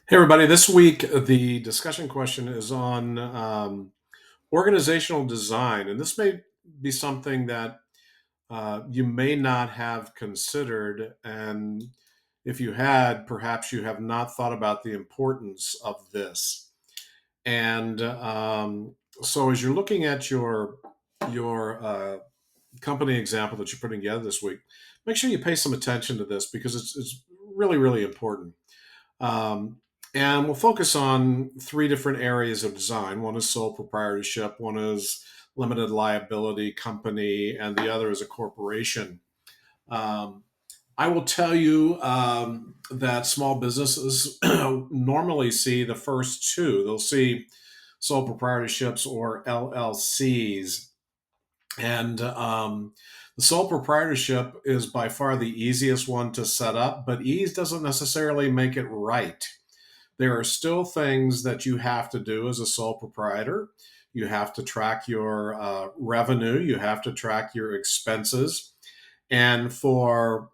Hey, everybody. This week, the discussion question is on organizational design. And this may be something that you may not have considered. And if you had, perhaps you have not thought about the importance of this. And so, as you're looking at your company example that you're putting together this week, make sure you pay some attention to this because it's really, really important. Um, and we'll focus on three different areas of design. One is sole proprietorship, one is limited liability company, and the other is a corporation. Um, I will tell you that small businesses normally see the first two. They'll see sole proprietorships or LLCs. And the sole proprietorship is by far the easiest one to set up, but ease doesn't necessarily make it right. There are still things that you have to do as a sole proprietor. You have to track your revenue, you have to track your expenses. And for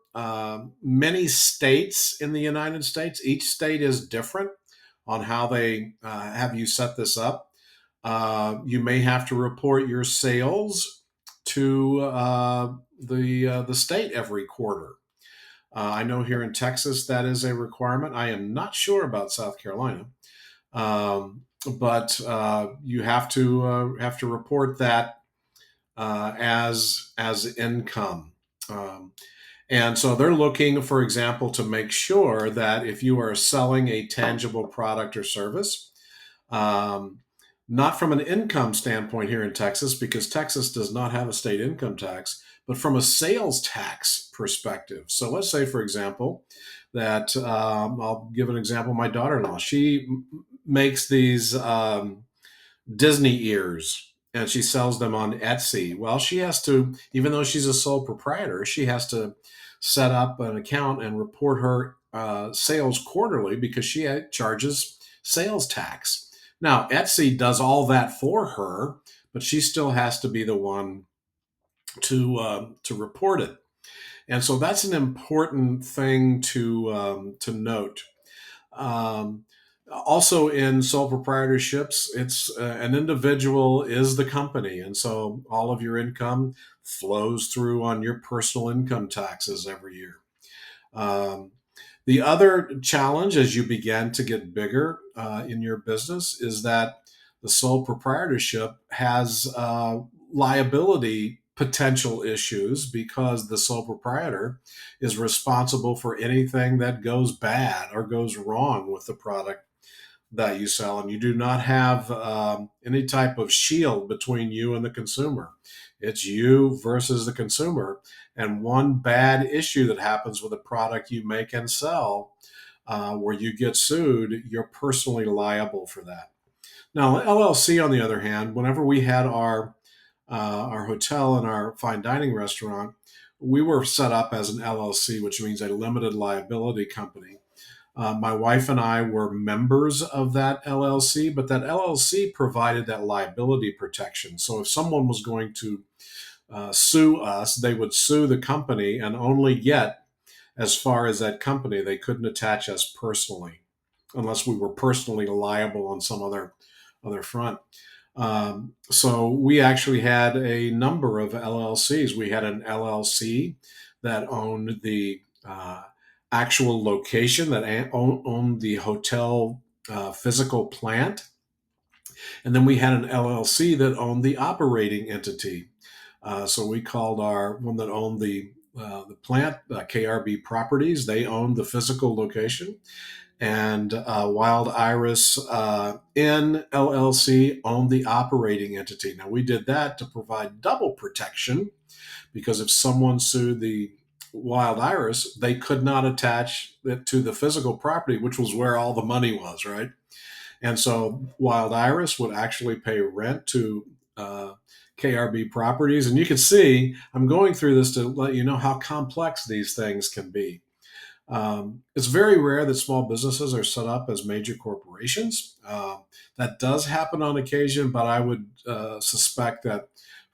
many states in the United States, each state is different on how they have you set this up. You may have to report your sales to the state every quarter. I know here in Texas that is a requirement. I am not sure about South Carolina, but you have to report that as income. Um, and so they're looking, for example, to make sure that if you are selling a tangible product or service, um, not from an income standpoint here in Texas, because Texas does not have a state income tax, but from a sales tax perspective. So let's say, for example, that I'll give an example. My daughter-in-law, she makes these Disney ears and she sells them on Etsy. Well, she has to, even though she's a sole proprietor, she has to set up an account and report her sales quarterly because she charges sales tax. Now, Etsy does all that for her, but she still has to be the one to report it. And so that's an important thing to note. Um, Also, in sole proprietorships, it's an individual is the company, and so all of your income flows through on your personal income taxes every year. Um, the other challenge as you begin to get bigger in your business is that the sole proprietorship has liability potential issues because the sole proprietor is responsible for anything that goes bad or goes wrong with the product that you sell, and you do not have any type of shield between you and the consumer. It's you versus the consumer, and one bad issue that happens with a product you make and sell, where you get sued, you're personally liable for that. Now, LLC, on the other hand, whenever we had our hotel and our fine dining restaurant, we were set up as an LLC, which means a limited liability company. My wife and I were members of that LLC, but that LLC provided that liability protection. So if someone was going to sue us, they would sue the company and only get as far as that company. They couldn't attach us personally unless we were personally liable on some other front. So we actually had a number of LLCs. We had an LLC that owned the actual location, that owned the hotel physical plant. And then we had an LLC that owned the operating entity. So we called our one that owned the plant, KRB Properties. They owned the physical location, and Wild Iris Inn LLC owned the operating entity. Now we did that to provide double protection because if someone sued the Wild Iris, they could not attach it to the physical property, which was where all the money was, right? And so Wild Iris would actually pay rent to KRB Properties. And you can see I'm going through this to let you know how complex these things can be. It's very rare that small businesses are set up as major corporations. That does happen on occasion, but I would suspect that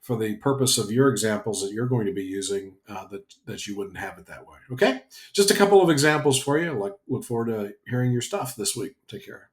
for the purpose of your examples that you're going to be using, that you wouldn't have it that way. Okay, just a couple of examples for you. Look forward to hearing your stuff this week. Take care.